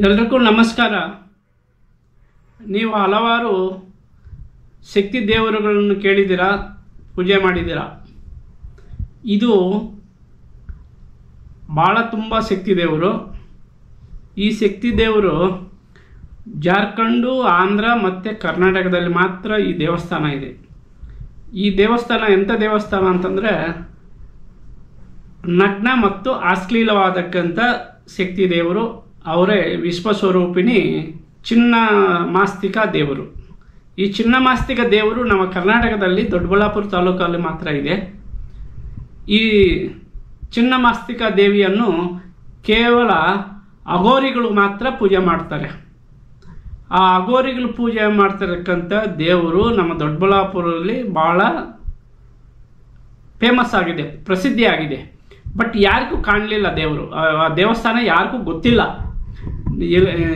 ಎಲ್ರಿಗೂ ನಮಸ್ಕಾರ. ನೀವು ಹಲವಾರು ಶಕ್ತಿ ದೇವರುಗಳನ್ನು ಕೇಳಿದ್ದೀರಾ, ಪೂಜೆ ಮಾಡಿದ್ದೀರಾ. ಇದು ಭಾಳ ತುಂಬ ಶಕ್ತಿ ದೇವರು. ಈ ಶಕ್ತಿ ದೇವರು ಜಾರ್ಖಂಡು, ಆಂಧ್ರ ಮತ್ತು ಕರ್ನಾಟಕದಲ್ಲಿ ಮಾತ್ರ ಈ ದೇವಸ್ಥಾನ ಇದೆ. ಈ ದೇವಸ್ಥಾನ ಎಂಥ ದೇವಸ್ಥಾನ ಅಂತಂದರೆ, ನಗ್ನ ಮತ್ತು ಅಶ್ಲೀಲವಾದಕ್ಕಂಥ ಶಕ್ತಿ ದೇವರು. ಅವರೇ ವಿಶ್ವಸ್ವರೂಪಿಣಿ ಚಿನ್ನಮಾಸ್ತಿಕ ದೇವರು. ಈ ಚಿನ್ನಮಾಸ್ತಿಕ ದೇವರು ನಮ್ಮ ಕರ್ನಾಟಕದಲ್ಲಿ ದೊಡ್ಡಬಳ್ಳಾಪುರ ತಾಲೂಕಲ್ಲಿ ಮಾತ್ರ ಇದೆ. ಈ ಚಿನ್ನಮಾಸ್ತಿಕ ದೇವಿಯನ್ನು ಕೇವಲ ಅಘೋರಿಗಳು ಮಾತ್ರ ಪೂಜೆ ಮಾಡ್ತಾರೆ. ಆ ಅಘೋರಿಗಳು ಪೂಜೆ ಮಾಡ್ತಿರತಕ್ಕಂಥ ದೇವರು ನಮ್ಮ ದೊಡ್ಡಬಳ್ಳಾಪುರದಲ್ಲಿ ಭಾಳ ಫೇಮಸ್ ಆಗಿದೆ, ಪ್ರಸಿದ್ಧಿಯಾಗಿದೆ. ಬಟ್ ಯಾರಿಗೂ ಕಾಣಲಿಲ್ಲ ದೇವರು. ಆ ದೇವಸ್ಥಾನ ಯಾರಿಗೂ ಗೊತ್ತಿಲ್ಲ.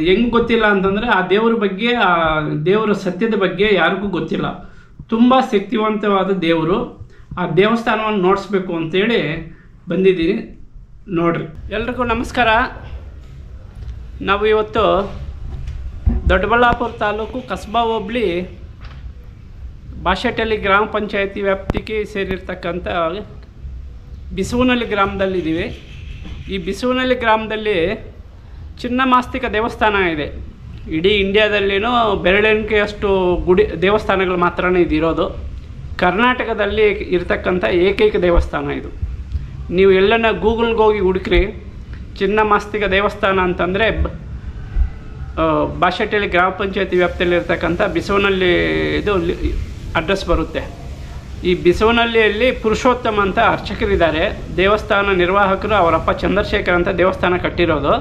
ಹೆಂಗೆ ಗೊತ್ತಿಲ್ಲ ಅಂತಂದರೆ, ಆ ದೇವರ ಬಗ್ಗೆ, ಆ ದೇವರ ಸತ್ಯದ ಬಗ್ಗೆ ಯಾರಿಗೂ ಗೊತ್ತಿಲ್ಲ. ತುಂಬ ಶಕ್ತಿವಂತವಾದ ದೇವರು. ಆ ದೇವಸ್ಥಾನವನ್ನು ನೋಡಿಸ್ಬೇಕು ಅಂತೇಳಿ ಬಂದಿದ್ದೀನಿ, ನೋಡ್ರಿ. ಎಲ್ರಿಗೂ ನಮಸ್ಕಾರ. ನಾವು ಇವತ್ತು ದೊಡ್ಡಬಳ್ಳಾಪುರ ತಾಲೂಕು ಕಸ್ಬಾ ಹೋಬಳಿ ಬಾಶೆಟ್ಟಳ್ಳಿ ಗ್ರಾಮ ಪಂಚಾಯತಿ ವ್ಯಾಪ್ತಿಗೆ ಸೇರಿರ್ತಕ್ಕಂಥ ಬಿಸುವನಹಳ್ಳಿ ಗ್ರಾಮದಲ್ಲಿದ್ದೀವಿ. ಈ ಬಿಸುವನಹಳ್ಳಿ ಗ್ರಾಮದಲ್ಲಿ ಚಿನ್ನಮಾಸ್ತಿಕ ದೇವಸ್ಥಾನ ಇದೆ. ಇಡೀ ಇಂಡಿಯಾದಲ್ಲಿನೂ ಬೆರಳೆಣಿಕೆಯಷ್ಟು ದೇವಸ್ಥಾನಗಳು ಮಾತ್ರನೇ ಇದಿರೋದು. ಕರ್ನಾಟಕದಲ್ಲಿ ಇರತಕ್ಕಂಥ ಏಕೈಕ ದೇವಸ್ಥಾನ ಇದು. ನೀವು ಎಲ್ಲನ ಗೂಗಲ್ಗೆ ಹೋಗಿ ಹುಡುಕ್ರಿ, ಚಿನ್ನಮಾಸ್ತಿಕ ದೇವಸ್ಥಾನ ಅಂತಂದರೆ ಬಾಶೆಟ್ಟಳ್ಳಿ ಗ್ರಾಮ ಪಂಚಾಯತಿ ವ್ಯಾಪ್ತಿಯಲ್ಲಿರ್ತಕ್ಕಂಥ ಬಿಸುವನಹಳ್ಳಿ ಇದು ಅಡ್ರೆಸ್ ಬರುತ್ತೆ. ಈ ಬಿಸುವನಹಳ್ಳಿಯಲ್ಲಿ ಪುರುಷೋತ್ತಮ ಅಂತ ಅರ್ಚಕರಿದ್ದಾರೆ. ದೇವಸ್ಥಾನ ನಿರ್ವಾಹಕರು ಅವರಪ್ಪ ಚಂದ್ರಶೇಖರ್ ಅಂತ ದೇವಸ್ಥಾನ ಕಟ್ಟಿರೋದು.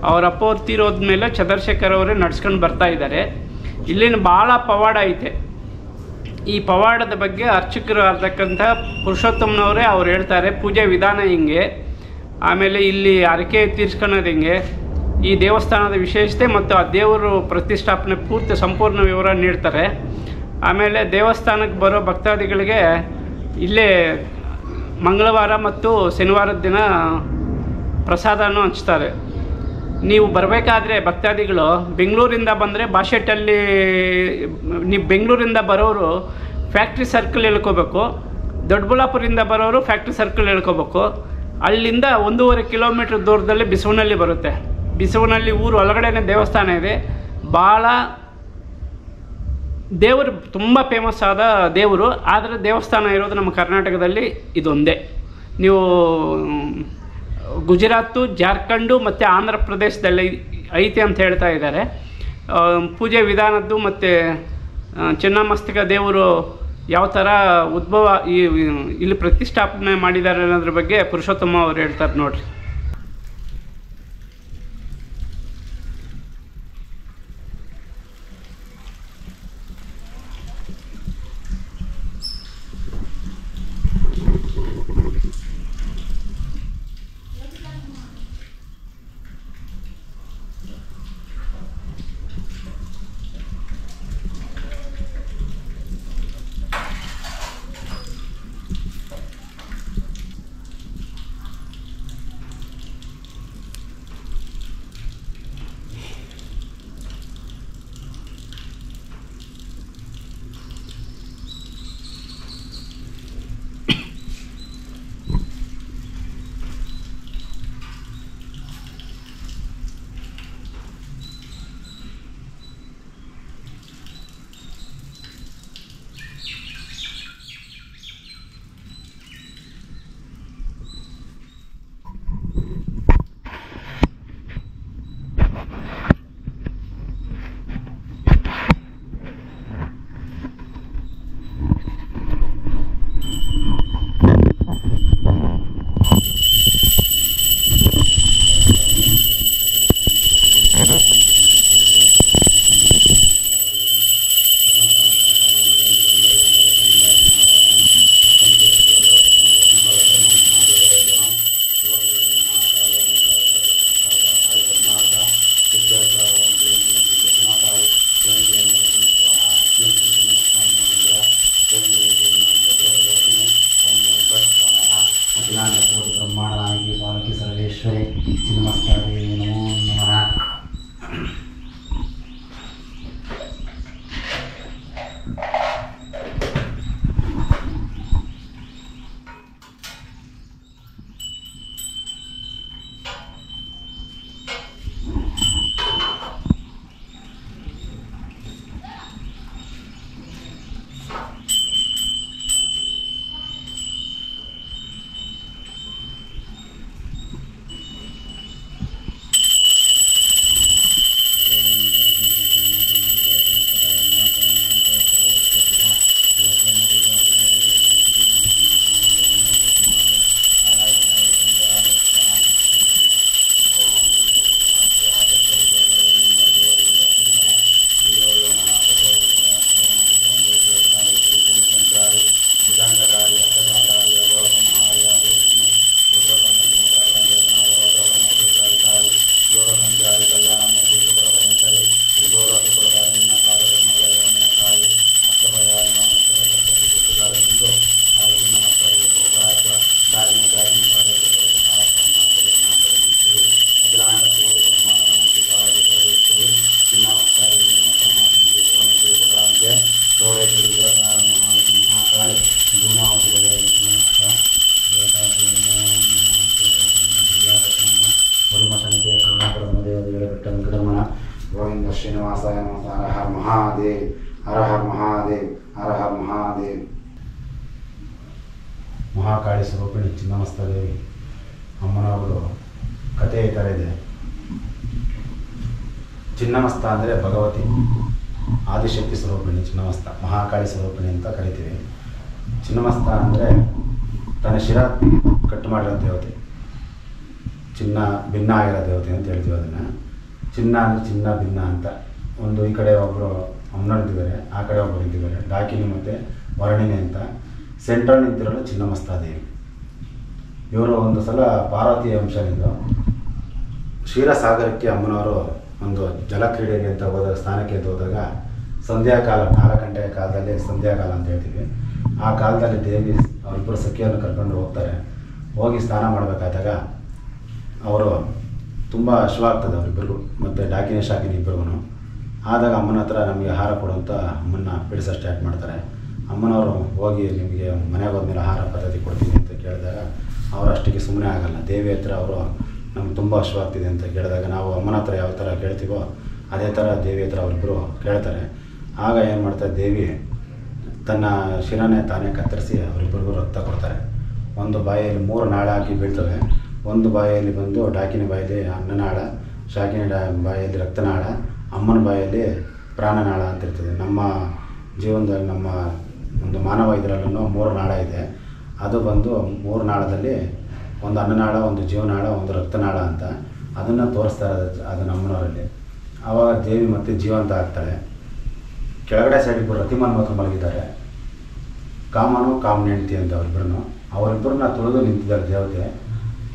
ಅವರಪ್ಪ ಅವ್ರು ತೀರೋದ್ಮೇಲೆ ಚಂದ್ರಶೇಖರ್ ಅವರೇ ನಡ್ಸ್ಕೊಂಡು ಬರ್ತಾ ಇದ್ದಾರೆ. ಇಲ್ಲಿನ ಭಾಳ ಪವಾಡ ಐತೆ. ಈ ಪವಾಡದ ಬಗ್ಗೆ ಅರ್ಚಕರು ಇರ್ತಕ್ಕಂಥ ಪುರುಷೋತ್ತಮನವರೇ ಅವ್ರು ಹೇಳ್ತಾರೆ. ಪೂಜೆ ವಿಧಾನ ಹಿಂಗೆ, ಆಮೇಲೆ ಇಲ್ಲಿ ಹರಕೆ ತೀರ್ಸ್ಕೊಳ್ಳೋದು ಹಿಂಗೆ, ಈ ದೇವಸ್ಥಾನದ ವಿಶೇಷತೆ ಮತ್ತು ಆ ದೇವರು ಪ್ರತಿಷ್ಠಾಪನೆ ಪೂರ್ತಿ ಸಂಪೂರ್ಣ ವಿವರ ನೀಡ್ತಾರೆ. ಆಮೇಲೆ ದೇವಸ್ಥಾನಕ್ಕೆ ಬರೋ ಭಕ್ತಾದಿಗಳಿಗೆ ಇಲ್ಲೇ ಮಂಗಳವಾರ ಮತ್ತು ಶನಿವಾರದ ದಿನ ಪ್ರಸಾದನೂ ಹಂಚ್ತಾರೆ. ನೀವು ಬರಬೇಕಾದ್ರೆ ಭಕ್ತಾದಿಗಳು ಬೆಂಗಳೂರಿಂದ ಬಂದರೆ ಬಾಶೆಟ್ಟಳ್ಳಿ, ನೀವು ಬೆಂಗಳೂರಿಂದ ಬರೋರು ಫ್ಯಾಕ್ಟ್ರಿ ಸರ್ಕಲ್ ಹೇಳ್ಕೋಬೇಕು. ದೊಡ್ಡಬಳ್ಳಾಪುರದಿಂದ ಬರೋರು ಫ್ಯಾಕ್ಟ್ರಿ ಸರ್ಕಲ್ ಹೇಳ್ಕೋಬೇಕು. ಅಲ್ಲಿಂದ 1.5 ಕಿಲೋಮೀಟ್ರ್ ದೂರದಲ್ಲಿ ಬಿಸುವನಹಳ್ಳಿ ಬರುತ್ತೆ. ಬಿಸುವನಹಳ್ಳಿ ಊರು ಒಳಗಡೆನೇ ದೇವಸ್ಥಾನ ಇದೆ. ಭಾಳ ದೇವರು ತುಂಬ ಫೇಮಸ್ ಆದ ದೇವರು. ಆದರೆ ದೇವಸ್ಥಾನ ಇರೋದು ನಮ್ಮ ಕರ್ನಾಟಕದಲ್ಲಿ ಇದೊಂದೇ. ನೀವು ಗುಜರಾತು, ಜಾರ್ಖಂಡು ಮತ್ತು ಆಂಧ್ರ ಪ್ರದೇಶದಲ್ಲಿ ಐತೆ ಅಂತ ಹೇಳ್ತಾ ಇದ್ದಾರೆ. ಪೂಜೆ ವಿಧಾನದ್ದು ಮತ್ತು ಚಿನ್ನಮಾಸ್ತಿಕ ದೇವರು ಯಾವ ಥರ ಉದ್ಭವ ಇಲ್ಲಿ ಪ್ರತಿಷ್ಠಾಪನೆ ಮಾಡಿದ್ದಾರೆ ಅನ್ನೋದ್ರ ಬಗ್ಗೆ ಪುರುಷೋತ್ತಮ ಅವರು ಹೇಳ್ತಾರೆ, ನೋಡಿರಿ. ब्रह्मांड नायकी पार्वती सर्वेश्वरी नमस्कार नमो नमः। गोविंद श्रीनिवासाय नमः। हर हर महादेव, हर हर महादेव, हर हर महादेव। ಮಹಾಕಾಳಿ ಸ್ವರೂಪಿಣಿ ಚಿನ್ನಮಸ್ತ ದೇವಿ ಅಮ್ಮನವರು ಕಥೆ ಈ ಥರ ಇದೆ. ಚಿನ್ನಮಸ್ತ ಅಂದರೆ ಭಗವತಿ ಆದಿಶಕ್ತಿ ಸ್ವರೂಪಿಣಿ ಚಿನ್ನಮಸ್ತ, ಮಹಾಕಾಳಿ ಸ್ವರೂಪಿಣಿ ಅಂತ ಕರಿತೀವಿ. ಚಿನ್ನಮಸ್ತ ಅಂದರೆ ತನ್ನ ಶಿರ ಕಟ್ಟು ಮಾಡಿರೋ ದೇವತೆ, ಚಿನ್ನ ಭಿನ್ನ ಆಗಿರೋ ದೇವತೆ ಅಂತ ಹೇಳ್ತೀವಿ ಅದನ್ನು. ಚಿನ್ನ ಅಂದರೆ ಚಿನ್ನ ಭಿನ್ನ ಅಂತ. ಒಂದು ಈ ಕಡೆ ಒಬ್ಬರು ಅಮ್ಮನವ್ರು ಇದ್ದಾರೆ, ಆ ಕಡೆ ಒಬ್ಬರು ಇದ್ದಾರೆ, ಡಾಕಿನಿ ಮತ್ತು ವರ್ಣಿನಿ ಅಂತ. ಸೆಂಟ್ರಲ್ ನಿಂತಿರೋದು ಚಿನ್ನಮಸ್ತ ದೇವಿ. ಇವರು ಒಂದು ಸಲ ಪಾರ್ವತಿ ಅಂಶನಿಂದ ಕ್ಷೀರಸಾಗರಕ್ಕೆ ಅಮ್ಮನವರು ಒಂದು ಜಲಕ್ರೀಡೆಗೆ ಅಂತ ಹೋದಾಗ, ಸ್ನಾನಕ್ಕೆ ಅಂತ ಹೋದಾಗ ಸಂಧ್ಯಾಕಾಲ 4 ಗಂಟೆಯ ಕಾಲದಲ್ಲಿ ಸಂಧ್ಯಾಕಾಲ ಅಂತ ಹೇಳ್ತೀವಿ. ಆ ಕಾಲದಲ್ಲಿ ದೇವಿ ಅವರಿಬ್ಬರು ಸಖಿಯನ್ನು ಕರ್ಕೊಂಡು ಹೋಗ್ತಾರೆ. ಹೋಗಿ ಸ್ನಾನ ಮಾಡಬೇಕಾದಾಗ ಅವರು ತುಂಬ ಅಶ್ವಾಗ್ತದೆ ಅವರಿಬ್ಬರಿಗೂ, ಮತ್ತು ಡಾಕಿನಿ ಶಾಕಿನಿ ಇಬ್ಬರಿಗೂ. ಆದಾಗ ಅಮ್ಮನ ಹತ್ರ ನಮಗೆ ಆಹಾರ ಕೊಡುವಂಥ ಅಮ್ಮನ್ನ ಬಿಡಿಸೋ ಸ್ಟಾರ್ಟ್ ಮಾಡ್ತಾರೆ. ಅಮ್ಮನವರು ಹೋಗಿ ನಿಮಗೆ ಮನೆಗೆ ಹೋದ್ಮೇಲೆ ಆಹಾರ ಪದ್ಧತಿ ಕೊಡ್ತೀನಿ ಅಂತ ಕೇಳಿದಾಗ ಅವರು ಅಷ್ಟಿಗೆ ಸುಮ್ಮನೆ ಆಗಲ್ಲ. ದೇವಿ ಹತ್ರ ಅವರು ನಮ್ಗೆ ತುಂಬ ಅಶ್ವಾಗ್ತಿದೆ ಅಂತ ಕೇಳಿದಾಗ ನಾವು ಅಮ್ಮನ ಹತ್ರ ಯಾವ ಥರ ಕೇಳ್ತೀವೋ ಅದೇ ಥರ ದೇವಿ ಹತ್ರ ಅವರಿಬ್ಬರು ಕೇಳ್ತಾರೆ. ಆಗ ಏನು ಮಾಡ್ತಾರೆ, ದೇವಿ ತನ್ನ ಶಿರನೇ ತಾನೇ ಕತ್ತರಿಸಿ ಅವರಿಬ್ಬರಿಗೂ ರಕ್ತ ಕೊಡ್ತಾರೆ. ಒಂದು ಬಾಯಿಯಲ್ಲಿ 3 ನಾಳ ಹಾಕಿ ಬೀಳ್ತವೆ. ಒಂದು ಬಾಯಿಯಲ್ಲಿ ಬಂದು ಡಾಕಿನಿ ಬಾಯಲ್ಲಿ ಅನ್ನನಾಳ, ಶಾಕಿನಿ ಬಾಯಿಯಲ್ಲಿ ರಕ್ತನಾಳ, ಅಮ್ಮನ ಬಾಯಲ್ಲಿ ಪ್ರಾಣನಾಳ ಅಂತ ಇರ್ತದೆ. ನಮ್ಮ ಜೀವನದಲ್ಲಿ ನಮ್ಮ ಒಂದು ಮಾನವ ಇದರಲ್ಲೂ 3 ನಾಳ ಇದೆ. ಅದು ಬಂದು 3 ನಾಳದಲ್ಲಿ ಒಂದು ಅನ್ನನಾಳ, ಒಂದು ಜೀವನಾಳ, ಒಂದು ರಕ್ತನಾಳ ಅಂತ ಅದನ್ನು ತೋರಿಸ್ತಾ ಇರೋದು ಅದು ನಮ್ಮನವರಲ್ಲಿ. ಆವಾಗ ದೇವಿ ಮತ್ತೆ ಜೀವಂತ ಆಗ್ತಾಳೆ. ಕೆಳಗಡೆ ಸೈಡ್ ಇಬ್ಬರು ರತಿಮನ್ ಮಾತ್ರ ಮಲಗಿದ್ದಾರೆ, ಕಾಮನು ಕಾಮನ ಹೆಂಡತಿ ಅಂತ ಅವರಿಬ್ಬರನ್ನ ತುಳಿದು ನಿಂತಿದ್ದಾರೆ ದೇವತೆ.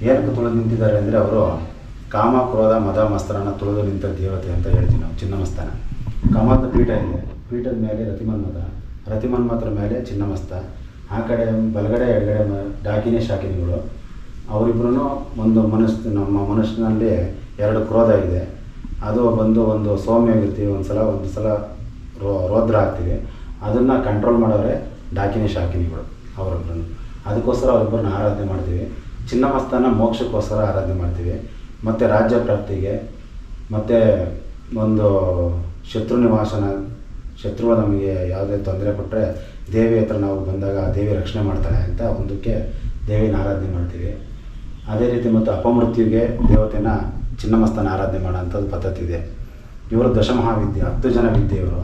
ಏನಕ್ಕೆ ತುಳಿದು ನಿಂತಿದ್ದಾರೆ ಅಂದರೆ ಅವರು ಕಾಮ ಕ್ರೋಧ ಮದ ಮಸ್ತರನ್ನು ತುಳಿದು ನಿಂತ ದೇವತೆ ಅಂತ ಹೇಳ್ತೀವಿ ನಾವು ಚಿನ್ನಮಸ್ತನ. ಕಾಮದ ಪೀಠ ಇದೆ, ಪೀಠದ ಮೇಲೆ ರತಿಮನ್ಮತ, ರತಿಮನ್ಮತ್ರ ಮೇಲೆ ಚಿನ್ನಮಸ್ತ. ಆ ಕಡೆ ಬಲಗಡೆ ಎಡಗಡೆ ಡಾಕಿನಿ ಶಾಕಿನಿಗಳು. ಅವರಿಬ್ಬರೂ ಒಂದು ನಮ್ಮ ಮನುಷ್ಯನಲ್ಲಿ 2 ಕ್ರೋಧ ಇದೆ. ಅದು ಬಂದು ಒಂದು ಸೌಮ್ಯವಾಗಿರ್ತೀವಿ, ಒಂದು ಸಲ ರೋದ್ರ ಆಗ್ತೀವಿ. ಅದನ್ನು ಕಂಟ್ರೋಲ್ ಮಾಡೋರೆ ಡಾಕಿನಿ ಶಾಕಿನಿಗಳು ಅವರಿಬ್ಬರನ್ನು. ಅದಕ್ಕೋಸ್ಕರ ಅವರಿಬ್ಬರನ್ನ ಆರಾಧನೆ ಮಾಡ್ತೀವಿ. ಚಿನ್ನಮಸ್ತನ ಮೋಕ್ಷಕ್ಕೋಸ್ಕರ ಆರಾಧನೆ ಮಾಡ್ತೀವಿ, ಮತ್ತು ರಾಜ್ಯ ಪ್ರಾಪ್ತಿಗೆ, ಮತ್ತು ಒಂದು ಶತ್ರು ನಿವಾಸನ, ಶತ್ರುಗಳು ನಮಗೆ ಯಾವುದೇ ತೊಂದರೆ ಕೊಟ್ಟರೆ ದೇವಿ ಹತ್ರ ನಾವು ಬಂದಾಗ ದೇವಿ ರಕ್ಷಣೆ ಮಾಡ್ತಾಳೆ ಅಂತ ಒಂದಕ್ಕೆ ದೇವಿನ ಆರಾಧನೆ ಮಾಡ್ತೀವಿ. ಅದೇ ರೀತಿ ಮತ್ತು ಅಪಮೃತ್ಯುಗೆ ದೇವತೆನ ಚಿನ್ನಮಸ್ತನ ಆರಾಧನೆ ಮಾಡೋಂಥದ್ದು ಪದ್ಧತಿ ಇದೆ. ಇವರು ದಶಮಹಾವಿದ್ಯೆ, 10 ಜನ ವಿದ್ಯೆ ಇವರು.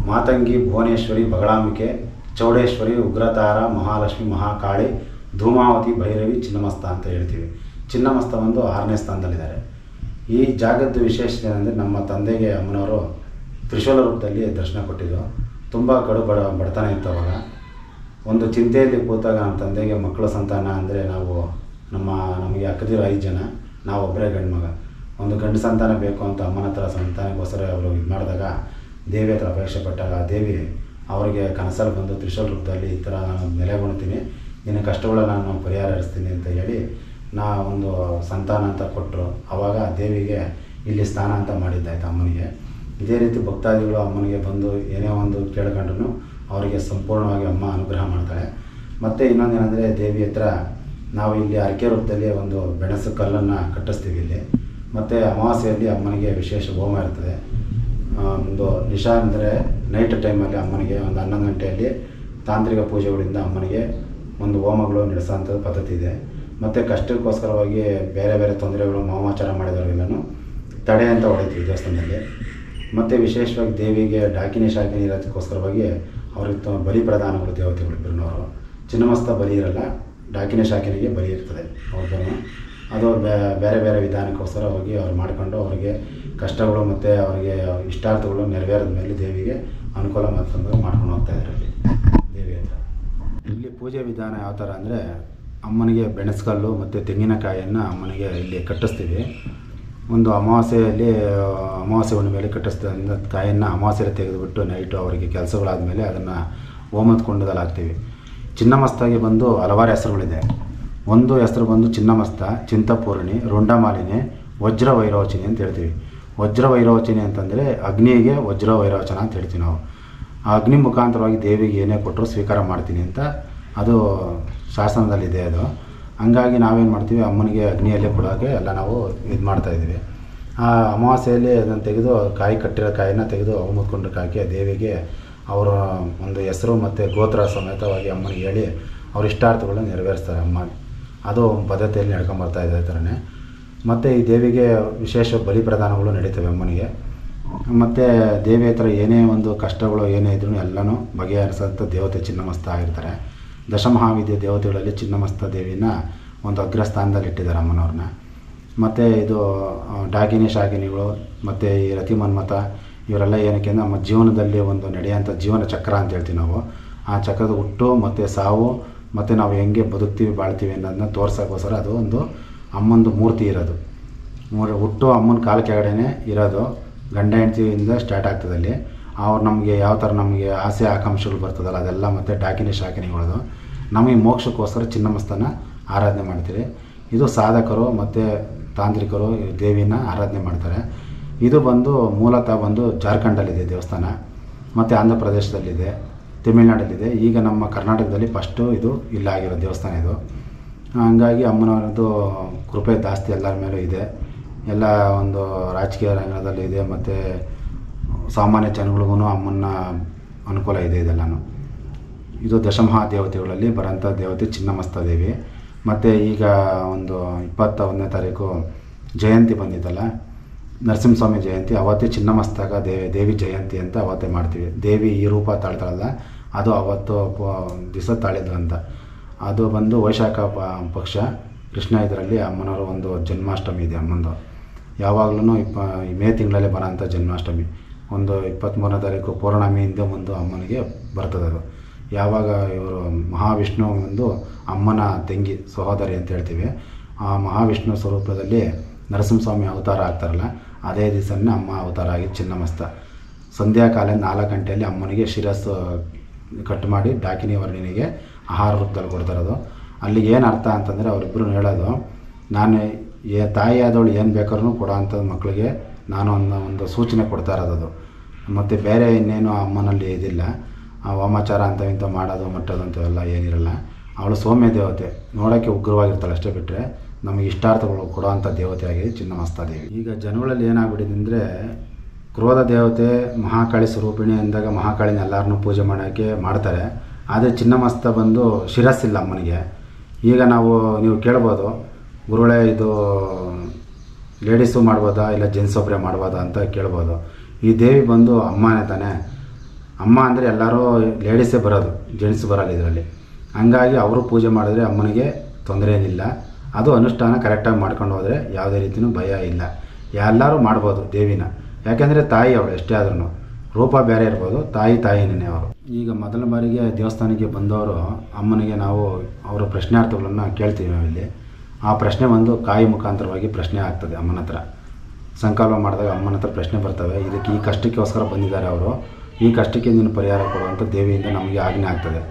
ಮಾತಂಗಿ, ಭುವನೇಶ್ವರಿ, ಬಗಳಾಂಬಿಕೆ, ಚೌಡೇಶ್ವರಿ, ಉಗ್ರತಾರ, ಮಹಾಲಕ್ಷ್ಮಿ, ಮಹಾಕಾಳಿ, ಧೂಮಾವತಿ, ಭೈರವಿ, ಚಿನ್ನಮಸ್ತ ಅಂತ ಹೇಳ್ತೀವಿ. ಚಿನ್ನಮಸ್ತ ಒಂದು 6ನೇ ಸ್ಥಾನದಲ್ಲಿದ್ದಾರೆ. ಈ ಜಾಗದ ವಿಶೇಷ ಏನಂದರೆ ನಮ್ಮ ತಂದೆಗೆ ಅಮ್ಮನವರು ತ್ರಿಶೂಲ ರೂಪದಲ್ಲಿ ದರ್ಶನ ಕೊಟ್ಟಿದ್ದು. ತುಂಬ ಕಡು ಬಡತನ ಇತ್ತು ಅವಾಗ. ಒಂದು ಚಿಂತೆಯಲ್ಲಿ ಕೂತಾಗ ನಮ್ಮ ತಂದೆಗೆ ಮಕ್ಕಳ ಸಂತಾನ ಅಂದರೆ ನಮಗೆ ಅಕ್ಕದಿರೋ 5 ಜನ, ನಾವೊಬ್ಬರೇ ಗಂಡು ಮಗ. ಒಂದು ಗಂಡು ಸಂತಾನ ಬೇಕು ಅಂತ ಅಮ್ಮನ ಹತ್ರ ಸಂತಾನಕ್ಕೋಸ್ಕರ ಅವರು ಇದು ಮಾಡಿದಾಗ ದೇವಿ ಹತ್ರ ಅಪೇಕ್ಷೆ ಪಟ್ಟಾಗ ದೇವಿ ಅವರಿಗೆ ಕನಸಲ್ಲಿ ಬಂದು ತ್ರಿಶೂಲ ರೂಪದಲ್ಲಿ ಈ ಥರ ನಾನು ನೆಲೆಗೊಳ್ತೀನಿ, ನಿನ್ನ ಕಷ್ಟಗಳನ್ನ ನಾನು ಪರಿಹಾರ ಹರಿಸ್ತೀನಿ ಅಂತ ಹೇಳಿ ಒಂದು ಸಂತಾನ ಅಂತ ಕೊಟ್ಟರು. ಆವಾಗ ದೇವಿಗೆ ಇಲ್ಲಿ ಸ್ಥಾನ ಅಂತ ಮಾಡಿದ್ದಾಯ್ತು ಅಮ್ಮನಿಗೆ. ಇದೇ ರೀತಿ ಭಕ್ತಾದಿಗಳು ಅಮ್ಮನಿಗೆ ಬಂದು ಏನೇ ಒಂದು ಕೇಳ್ಕೊಂಡ್ರು ಅವರಿಗೆ ಸಂಪೂರ್ಣವಾಗಿ ಅಮ್ಮ ಅನುಗ್ರಹ ಮಾಡ್ತಾಳೆ. ಮತ್ತು ಇನ್ನೊಂದೇನೆಂದರೆ ದೇವಿ ಹತ್ರ ನಾವು ಇಲ್ಲಿ ಅರಕೆ ರೂಪದಲ್ಲಿ ಒಂದು ಬೆಣಸು ಕಲ್ಲನ್ನು ಕಟ್ಟಿಸ್ತೀವಿ ಇಲ್ಲಿ. ಮತ್ತು ಅಮಾವಾಸ್ಯೆಯಲ್ಲಿ ಅಮ್ಮನಿಗೆ ವಿಶೇಷ ಹೋಮ ಇರ್ತದೆ. ಒಂದು ನಿಶಾ ಅಂದರೆ ನೈಟ್ ಟೈಮಲ್ಲಿ ಅಮ್ಮನಿಗೆ ಒಂದು 11 ಗಂಟೆಯಲ್ಲಿ ತಾಂತ್ರಿಕ ಪೂಜೆಗಳಿಂದ ಅಮ್ಮನಿಗೆ ಒಂದು ಹೋಮಗಳು ನಡೆಸೋಂಥದ್ದು ಪದ್ಧತಿ ಇದೆ. ಮತ್ತು ಕಷ್ಟಕ್ಕೋಸ್ಕರವಾಗಿ ಬೇರೆ ಬೇರೆ ತೊಂದರೆಗಳು ವಾಮಾಚಾರ ಮಾಡಿದವರಿಗೆಲ್ಲನೂ ತಡೆ ಅಂತ ಹೊಡಿತೀವಿ ದೇವಸ್ಥಾನದಲ್ಲಿ. ಮತ್ತು ವಿಶೇಷವಾಗಿ ದೇವಿಗೆ ಡಾಕಿನಿ ಶಾಕಿನಿ ಇರೋದಕ್ಕೋಸ್ಕರವಾಗಿ ಅವ್ರಿಗೆ ಬಲಿ ಪ್ರಧಾನಗಳು ದೇವತೆಗಳು ಇಬ್ಬರನ್ನವರು. ಚಿನ್ನಮಸ್ತ ಬಲಿ ಇರಲ್ಲ, ಡಾಕಿನಿ ಶಾಕಿನಿಗೆ ಬಲಿ ಇರ್ತದೆ ಅವ್ರದ್ದು. ಅದು ಬೇರೆ ಬೇರೆ ವಿಧಾನಕ್ಕೋಸ್ಕರ ಹೋಗಿ ಅವ್ರು ಮಾಡ್ಕೊಂಡು ಅವರಿಗೆ ಕಷ್ಟಗಳು ಮತ್ತು ಅವರಿಗೆ ಇಷ್ಟಾರ್ಥಗಳು ನೆರವೇರಿದ ಮೇಲೆ ದೇವಿಗೆ ಅನುಕೂಲ ಮತ್ತು ಮಾಡ್ಕೊಂಡು ಹೋಗ್ತಾಯಿದ್ದಾರೆ ಇಲ್ಲಿ ದೇವಿ ಹತ್ರ. ಇಲ್ಲಿ ಪೂಜೆ ವಿಧಾನ ಯಾವ ಥರ ಅಂದರೆ ಅಮ್ಮನಿಗೆ ಬೆಣಸ್ಕಲ್ಲು ಮತ್ತು ತೆಂಗಿನಕಾಯಿಯನ್ನು ಅಮ್ಮನಿಗೆ ಇಲ್ಲಿ ಕಟ್ಟಿಸ್ತೀವಿ. ಒಂದು ಅಮಾವಾಸ್ಯೆ ಹುಣ್ಣಿಮೆಯಲ್ಲಿ ಕಟ್ಟಿಸಿದ ಕಾಯನ್ನು ಅಮಾವಾಸ್ಯೆಯಲ್ಲಿ ತೆಗೆದುಬಿಟ್ಟು ನೈಟು ಅವರಿಗೆ ಕೆಲಸಗಳಾದಮೇಲೆ ಅದನ್ನು ಹೋಮದ ಕುಂಡದಲ್ಲಿ ಹಾಕ್ತೀವಿ. ಚಿನ್ನಮಸ್ತಾಗಿ ಬಂದು ಹಲವಾರು ಹೆಸರುಗಳಿದೆ. ಒಂದು ಹೆಸರು ಬಂದು ಚಿನ್ನಮಸ್ತ, ಚಿಂತಪೂರ್ಣಿ, ರುಂಡಮಾಲಿನಿ, ವಜ್ರ ವೈರೋಚನಿ ಅಂತ ಹೇಳ್ತೀವಿ. ವಜ್ರ ವೈರೋಚನಿ ಅಂತಂದರೆ ಅಗ್ನಿಗೆ ವಜ್ರ ವೈರೋಚನ ಅಂತ ಹೇಳ್ತೀವಿ ನಾವು. ಆ ಅಗ್ನಿ ಮುಖಾಂತರವಾಗಿ ದೇವಿಗೆ ಏನೇ ಕೊಟ್ಟರು ಸ್ವೀಕಾರ ಮಾಡ್ತೀನಿ ಅಂತ ಅದು ಶಾಸನದಲ್ಲಿದೆ ಅದು. ಹಂಗಾಗಿ ನಾವೇನು ಮಾಡ್ತೀವಿ, ಅಮ್ಮನಿಗೆ ಅಗ್ನಿಯಲ್ಲೇ ಕೊಡೋಕ್ಕೆ ಎಲ್ಲ ನಾವು ಇದು ಮಾಡ್ತಾಯಿದ್ದೀವಿ. ಆ ಅಮಾವಾಸ್ಯೆಯಲ್ಲಿ ಅದನ್ನು ತೆಗೆದು ಕಾಯಿ ಕಟ್ಟಿರೋ ಕಾಯಿನ ತೆಗೆದು ಅವು ಮುತ್ಕೊಂಡು ಹಾಕಿ ದೇವಿಗೆ ಅವರ ಒಂದು ಹೆಸರು ಮತ್ತು ಗೋತ್ರ ಸಮೇತವಾಗಿ ಅಮ್ಮನಿಗೆ ಹೇಳಿ ಅವ್ರ ಇಷ್ಟಾರ್ಥಗಳನ್ನ ನೆರವೇರಿಸ್ತಾರೆ ಅಮ್ಮ. ಅದು ಪದ್ಧತಿಯಲ್ಲಿ ನಡ್ಕೊಂಬರ್ತಾ ಇದೆ ಥರನೇ. ಮತ್ತು ಈ ದೇವಿಗೆ ವಿಶೇಷ ಬಲಿ ಪ್ರದಾನಗಳು ನಡೀತವೆ ಅಮ್ಮನಿಗೆ. ಮತ್ತು ದೇವಿ ಹತ್ರ ಏನೇ ಒಂದು ಕಷ್ಟಗಳು ಏನೇ ಇದ್ರೂ ಎಲ್ಲನೂ ಬಗೆಹರಿಸೋಂಥ ದೇವತೆ ಚಿನ್ನಮಸ್ತ ಆಗಿರ್ತಾರೆ. ದಶಮಹಾವಿದ್ಯೆ ದೇವತೆಗಳಲ್ಲಿ ಚಿನ್ನಮಸ್ತ ದೇವಿನ ಒಂದು ಅಗ್ರಸ್ಥಾನದಲ್ಲಿ ಇಟ್ಟಿದ್ದಾರೆ ಅಮ್ಮನವ್ರನ್ನ. ಮತ್ತು ಇದು ಡಾಕಿನಿ ಶಾಕಿನಿಗಳು ಮತ್ತು ಈ ರತಿ ಮನ್ಮಥ ಇವರೆಲ್ಲ ಏನಕ್ಕೆ ಅಂದರೆ ನಮ್ಮ ಜೀವನದಲ್ಲಿ ಒಂದು ನಡೆಯೋಂಥ ಜೀವನ ಚಕ್ರ ಅಂತ ಹೇಳ್ತೀವಿ ನಾವು. ಆ ಚಕ್ರದ ಹುಟ್ಟು ಮತ್ತು ಸಾವು ಮತ್ತು ನಾವು ಹೆಂಗೆ ಬದುಕ್ತೀವಿ ಬಾಳ್ತೀವಿ ಅನ್ನೋದನ್ನ ತೋರ್ಸೋಕ್ಕೋಸ್ಕರ ಅದು ಒಂದು ಅಮ್ಮಂದು ಮೂರ್ತಿ ಇರೋದು. ಹುಟ್ಟು ಅಮ್ಮನ ಕಾಲ ಕೆಳಗಡೆನೇ ಇರೋದು. ಗಂಡ ಹೆಂಡತಿಯಿಂದ ಸ್ಟಾರ್ಟ್ ಆಗ್ತದೆ ಅಲ್ಲಿ. ಅವ್ರು ನಮಗೆ ಯಾವ ಥರ ನಮಗೆ ಆಸೆ ಆಕಾಂಕ್ಷೆಗಳು ಬರ್ತದಲ್ಲ ಅದೆಲ್ಲ ಮತ್ತು ಡಾಕಿನಿ ಶಾಕಿನಿಗಳದು. ನಮಗೆ ಮೋಕ್ಷಕ್ಕೋಸ್ಕರ ಚಿನ್ನಮಸ್ತನ ಆರಾಧನೆ ಮಾಡ್ತೀವಿ. ಇದು ಸಾಧಕರು ಮತ್ತು ತಾಂತ್ರಿಕರು ದೇವಿನ ಆರಾಧನೆ ಮಾಡ್ತಾರೆ. ಇದು ಬಂದು ಮೂಲತಃ ಬಂದು ಜಾರ್ಖಂಡಲ್ಲಿದೆ ದೇವಸ್ಥಾನ, ಮತ್ತು ಆಂಧ್ರ ಪ್ರದೇಶದಲ್ಲಿದೆ, ತಮಿಳ್ನಾಡಲ್ಲಿದೆ. ಈಗ ನಮ್ಮ ಕರ್ನಾಟಕದಲ್ಲಿ ಫಸ್ಟು ಇದು ಇಲ್ಲ ಆಗಿರೋ ದೇವಸ್ಥಾನ ಇದು. ಹಂಗಾಗಿ ಅಮ್ಮನವರದ್ದು ಕೃಪೆ ಜಾಸ್ತಿ ಎಲ್ಲರ ಮೇಲೂ ಇದೆ. ಎಲ್ಲ ಒಂದು ರಾಜಕೀಯ ರಂಗದಲ್ಲಿ ಇದೆ, ಮತ್ತು ಸಾಮಾನ್ಯ ಜನಗಳಿಗೂ ಅಮ್ಮನ ಅನುಕೂಲ ಇದೆ ಇದೆಲ್ಲನೂ. ಇದು ದಶಮಹಾದೇವತೆಗಳಲ್ಲಿ ಬರೋಂಥ ದೇವತೆ ಚಿನ್ನಮಸ್ತ ದೇವಿ. ಮತ್ತು ಈಗ ಒಂದು 21ನೇ ತಾರೀಕು ಜಯಂತಿ ಬಂದಿದ್ದಲ್ಲ, ನರಸಿಂಹಸ್ವಾಮಿ ಜಯಂತಿ, ಅವತ್ತೇ ಚಿನ್ನಮಸ್ತಕ ದೇವಿ ಜಯಂತಿ ಅಂತ ಅವತ್ತೇ ಮಾಡ್ತೀವಿ. ದೇವಿ ಈ ರೂಪ ತಾಳ್ತಾಳಲ್ಲ, ಅದು ಅವತ್ತು ದಿವಸ ತಾಳಿದ್ರಂತ. ಅದು ಬಂದು ವೈಶಾಖ ಪಕ್ಷ ಕೃಷ್ಣ ಇದರಲ್ಲಿ ಅಮ್ಮನವರು ಒಂದು ಜನ್ಮಾಷ್ಟಮಿ ಇದೆ ಅಮ್ಮಂದು. ಯಾವಾಗಲೂ ಮೇ ತಿಂಗಳಲ್ಲೇ ಬರೋಂಥ ಜನ್ಮಾಷ್ಟಮಿ. ಒಂದು 23ನೇ ತಾರೀಕು ಪೌರ್ಣಮಿಯಿಂದ ಒಂದು ಅಮ್ಮನಿಗೆ ಬರ್ತದೆ ಅದು. ಯಾವಾಗ ಇವರು ಮಹಾವಿಷ್ಣು ಒಂದು ಅಮ್ಮನ ತಂಗಿ ಸಹೋದರಿ ಅಂತ ಹೇಳ್ತೀವಿ. ಆ ಮಹಾವಿಷ್ಣು ಸ್ವರೂಪದಲ್ಲಿ ನರಸಿಂಹಸ್ವಾಮಿ ಅವತಾರ ಆಗ್ತಾರಲ್ಲ, ಅದೇ ದಿವಸನೇ ಅಮ್ಮ ಅವತಾರ ಆಗಿ ಚಿನ್ನಮಸ್ತ. ಸಂಧ್ಯಾಕಾಲ 4 ಗಂಟೆಯಲ್ಲಿ ಅಮ್ಮನಿಗೆ ಶಿರಸ್ಸು ಕಟ್ ಮಾಡಿ ಡಾಕಿನಿ ವರ್ಣಿನಿಗೆ ಆಹಾರ ರೂಪದಲ್ಲಿ ಕೊಡ್ತಾರದು. ಅಲ್ಲಿಗೆ ಏನು ಅರ್ಥ ಅಂತಂದರೆ ಅವರಿಬ್ಬರು ಹೇಳೋದು, ನಾನು ತಾಯಿ ಆದವಳು ಏನು ಬೇಕಾದ್ರೂ ಕೊಡೋ ಅಂಥದ್ದು ಮಕ್ಕಳಿಗೆ ನಾನು ಒಂದು ಸೂಚನೆ ಕೊಡ್ತಾ ಇರೋದು. ಮತ್ತು ಬೇರೆ ಇನ್ನೇನು ಅಮ್ಮನಲ್ಲಿ ಇದಿಲ್ಲ, ಆ ವಾಮಾಚಾರ ಅಂತ ಇಂಥ ಮಾಡೋದು ಮಟ್ಟೋದು ಅಂಥವೆಲ್ಲ ಏನಿರಲ್ಲ. ಅವಳು ಸೌಮ್ಯ ದೇವತೆ, ನೋಡೋಕ್ಕೆ ಉಗ್ರವಾಗಿರ್ತಾಳೆ ಅಷ್ಟೇ. ಬಿಟ್ಟರೆ ನಮಗೆ ಇಷ್ಟಾರ್ಥಗಳು ಕೊಡೋವಂಥ ದೇವತೆಯಾಗಿ ಚಿನ್ನಮಸ್ತ ದೇವಿ. ಈಗ ಜನಗಳಲ್ಲಿ ಏನಾಗ್ಬಿಟ್ಟಿದೆ ಅಂದರೆ, ಕ್ರೋಧ ದೇವತೆ ಮಹಾಕಾಳಿ ಸ್ವರೂಪಿಣಿ ಅಂದಾಗ ಮಹಾಕಾಳಿನ ಎಲ್ಲರನ್ನೂ ಪೂಜೆ ಮಾಡೋಕ್ಕೆ ಮಾಡ್ತಾರೆ. ಆದರೆ ಚಿನ್ನಮಸ್ತ ಬಂದು ಶಿರಸ್ಸಿಲ್ಲ ಅಮ್ಮನಿಗೆ. ಈಗ ನೀವು ಕೇಳ್ಬೋದು, ಗುರುಗಳೇ ಇದು ಲೇಡೀಸು ಮಾಡ್ಬೋದಾ ಇಲ್ಲ ಜೆಂಟ್ಸ್ ಒಬ್ಬರೇ ಮಾಡ್ಬೋದಾ ಅಂತ ಕೇಳ್ಬೋದು. ಈ ದೇವಿ ಬಂದು ಅಮ್ಮನೇ ತಾನೇ. ಅಮ್ಮ ಅಂದರೆ ಎಲ್ಲರೂ ಲೇಡೀಸೇ ಬರೋದು, ಜೆಂಟ್ಸ್ ಬರೋಲ್ಲ ಇದರಲ್ಲಿ. ಹಂಗಾಗಿ ಅವರು ಪೂಜೆ ಮಾಡಿದ್ರೆ ಅಮ್ಮನಿಗೆ ತೊಂದರೆ ಏನಿಲ್ಲ. ಅದು ಅನುಷ್ಠಾನ ಕರೆಕ್ಟಾಗಿ ಮಾಡ್ಕೊಂಡು ಹೋದರೆ ಯಾವುದೇ ರೀತಿಯೂ ಭಯ ಇಲ್ಲ. ಎಲ್ಲರೂ ಮಾಡ್ಬೋದು ದೇವಿನ. ಯಾಕೆಂದರೆ ತಾಯಿ ಅವಳು ಎಷ್ಟೇ ಆದ್ರೂ, ರೂಪ ಬೇರೆ ಇರ್ಬೋದು, ತಾಯಿನೇ ಅವರು. ಈಗ ಮೊದಲ ಬಾರಿಗೆ ದೇವಸ್ಥಾನಕ್ಕೆ ಬಂದವರು ಅಮ್ಮನಿಗೆ ನಾವು ಅವರ ಪ್ರಶ್ನಾರ್ಥಗಳನ್ನು ಕೇಳ್ತೀವಿ ನಾವಿಲ್ಲಿ. ಆ ಪ್ರಶ್ನೆ ಬಂದು ಕಾಯಿ ಮುಖಾಂತರವಾಗಿ ಪ್ರಶ್ನೆ ಆಗ್ತದೆ ಅಮ್ಮನ ಹತ್ರ. ಸಂಕಲ್ಪ ಮಾಡಿದಾಗ ಅಮ್ಮನ ಹತ್ರ ಪ್ರಶ್ನೆ ಬರ್ತವೆ. ಇದಕ್ಕೆ ಈ ಕಷ್ಟಕ್ಕೋಸ್ಕರ ಬಂದಿದ್ದಾರೆ ಅವರು, ಈ ಕಷ್ಟಕ್ಕೆ ನೀನು ಪರಿಹಾರ ಕೊಡುವಂಥ ದೇವಿಯಿಂದ ನಮಗೆ ಆಜ್ಞೆ ಆಗ್ತದೆ.